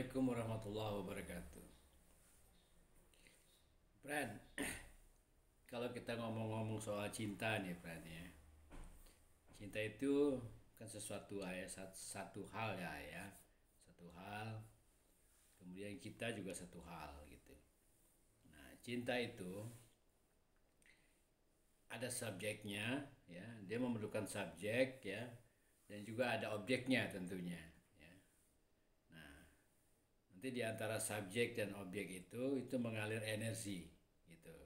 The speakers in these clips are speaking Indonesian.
Assalamualaikum warahmatullahi wabarakatuh. Pran, kalau kita ngomong-ngomong soal cinta nih Pran ya. Cinta itu kan sesuatu ya, satu hal ya. Satu hal, kemudian kita juga satu hal gitu. Nah, cinta itu ada subjeknya ya, dia memerlukan subjek ya, dan juga ada objeknya tentunya ya. Nah, nanti di antara subjek dan objek itu mengalir energi gitu.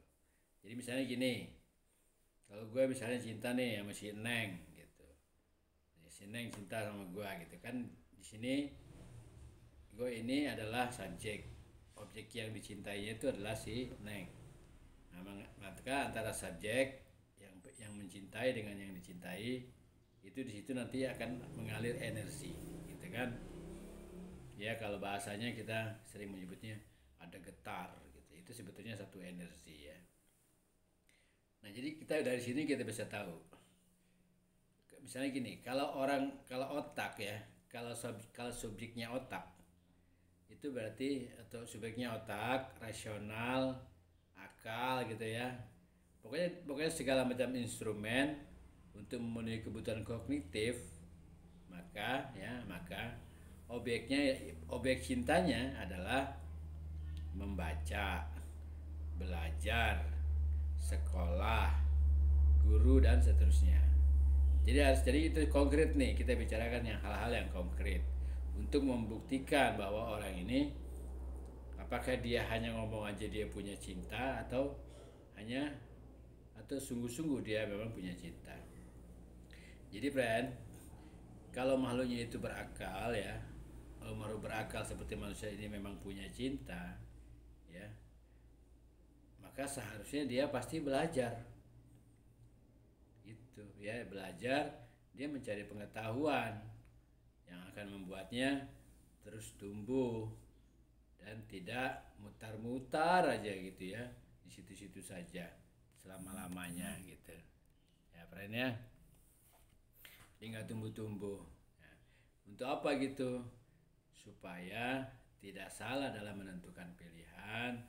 Jadi misalnya gini, kalau gue misalnya cinta nih sama si Neng gitu, si Neng cinta sama gue gitu kan, di sini gue ini adalah subjek, objek yang dicintainya itu adalah si Neng. Nah, maka antara subjek yang mencintai dengan yang dicintai itu di situ nanti akan mengalir energi gitu kan. Ya kalau bahasanya kita sering menyebutnya ada getar gitu. Itu sebetulnya satu energi ya. Nah, jadi kita dari sini kita bisa tahu. Misalnya gini, kalau otak ya, kalau subjeknya otak, itu berarti atau subjeknya otak, rasional, akal gitu ya. Pokoknya segala macam instrumen untuk memenuhi kebutuhan kognitif, maka objek cintanya adalah membaca, belajar, sekolah, guru dan seterusnya. Jadi itu konkret nih, kita bicarakan yang hal-hal yang konkret untuk membuktikan bahwa orang ini apakah dia hanya ngomong aja dia punya cinta atau sungguh-sungguh dia memang punya cinta. Jadi friend, kalau makhluknya itu berakal ya, kalau makhluk berakal seperti manusia ini memang punya cinta ya, maka seharusnya dia pasti belajar itu ya, belajar, dia mencari pengetahuan yang akan membuatnya terus tumbuh dan tidak mutar-mutar aja gitu ya di situ-situ saja selama-lamanya gitu ya friend ya. Dia nggak tumbuh-tumbuh ya. Untuk apa gitu? Supaya tidak salah dalam menentukan pilihan,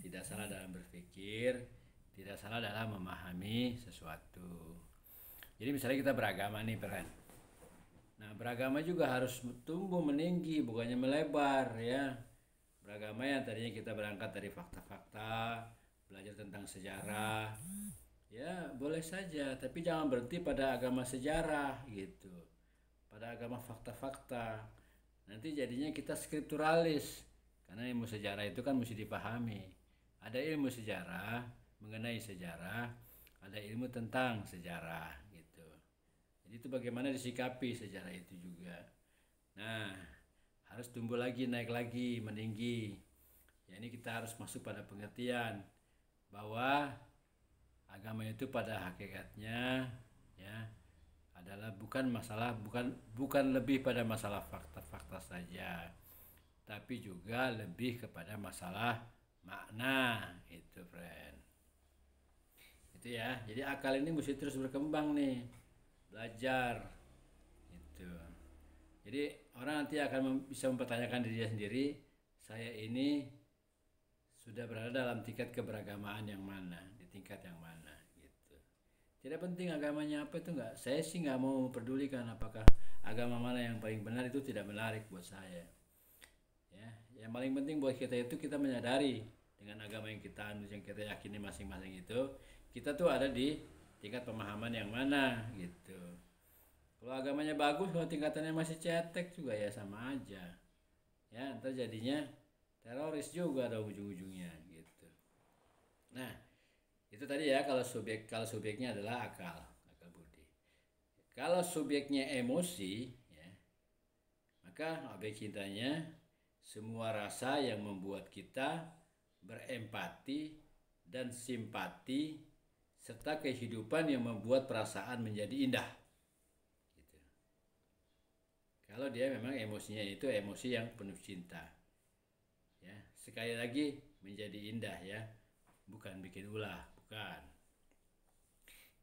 tidak salah dalam berpikir, tidak salah dalam memahami sesuatu. Jadi misalnya kita beragama nih friend. Nah, beragama juga harus tumbuh meninggi, bukannya melebar ya. Beragama yang tadinya kita berangkat dari fakta-fakta, belajar tentang sejarah, ya boleh saja, tapi jangan berhenti pada agama sejarah gitu, pada agama fakta-fakta. Nanti jadinya kita skripturalis, karena ilmu sejarah itu kan mesti dipahami. Ada ilmu sejarah mengenai sejarah, ada ilmu tentang sejarah gitu. Jadi itu bagaimana disikapi sejarah itu juga. Nah, harus tumbuh lagi, naik lagi, meninggi. Ya, ini kita harus masuk pada pengertian bahwa agama itu pada hakikatnya ya adalah bukan lebih pada masalah fakta-fakta saja, tapi juga lebih kepada masalah makna itu friend. Itu ya. Jadi akal ini mesti terus berkembang nih, belajar itu. Jadi orang nanti akan bisa mempertanyakan dirinya sendiri, saya ini sudah berada dalam tingkat keberagamaan yang mana, di tingkat yang mana gitu. Tidak penting agamanya apa itu enggak. Saya sih nggak mau memperdulikan apakah agama mana yang paling benar, itu tidak menarik buat saya. Ya, yang paling penting buat kita itu kita menyadari dengan agama yang kita anut, yang kita yakini masing-masing itu, kita tuh ada di tingkat pemahaman yang mana gitu. Kalau agamanya bagus, kalau tingkatannya masih cetek juga ya sama aja. Ya, ntar jadinya teroris juga ada ujung-ujungnya gitu. Nah, itu tadi ya kalau subjeknya adalah akal budi. Kalau subjeknya emosi, ya, maka objek cintanya semua rasa yang membuat kita berempati dan simpati serta kehidupan yang membuat perasaan menjadi indah. Gitu. Kalau dia memang emosinya itu emosi yang penuh cinta. Ya, sekali lagi menjadi indah ya, bukan bikin ulah, bukan.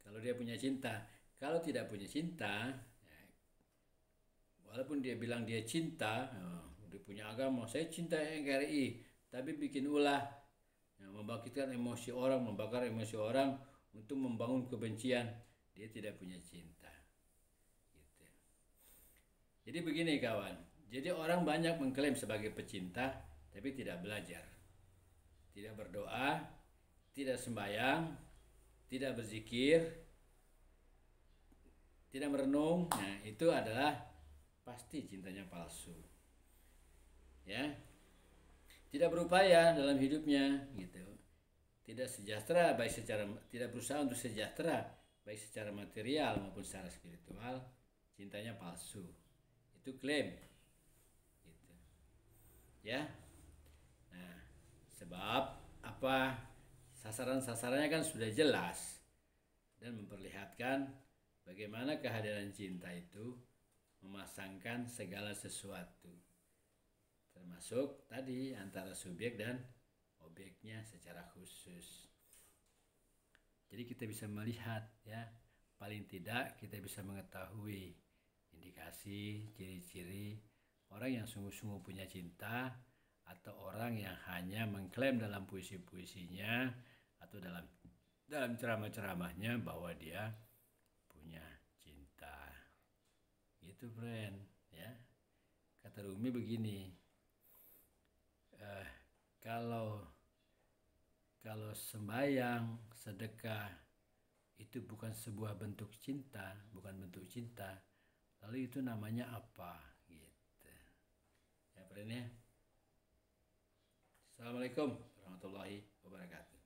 Kalau dia punya cinta, kalau tidak punya cinta, ya, walaupun dia bilang dia cinta, dia punya agama, saya cinta NKRI, tapi bikin ulah, membangkitkan emosi orang, membakar emosi orang untuk membangun kebencian, dia tidak punya cinta. Gitu. Jadi begini kawan, jadi orang banyak mengklaim sebagai pecinta, tapi tidak belajar, tidak berdoa, tidak sembahyang, tidak berzikir, tidak merenung. Nah, itu adalah pasti cintanya palsu. Ya. Tidak berupaya dalam hidupnya gitu. Tidak sejahtera baik secara, tidak berusaha untuk sejahtera baik secara material maupun secara spiritual, cintanya palsu. Itu klaim. Gitu. Ya. Nah, sebab apa? Sasaran-sasarannya kan sudah jelas dan memperlihatkan bagaimana kehadiran cinta itu memasangkan segala sesuatu, termasuk tadi antara subjek dan objeknya secara khusus. Jadi kita bisa melihat, ya, paling tidak kita bisa mengetahui indikasi, ciri-ciri orang yang sungguh-sungguh punya cinta atau orang yang hanya mengklaim dalam puisi-puisinya atau dalam ceramah-ceramahnya bahwa dia punya cinta. Gitu, friend, ya. Kata Rumi begini, kalau sembahyang, sedekah itu bukan sebuah bentuk cinta, bukan bentuk cinta, lalu itu namanya apa? Gitu. Ya, friend, ya. Assalamualaikum warahmatullahi wabarakatuh.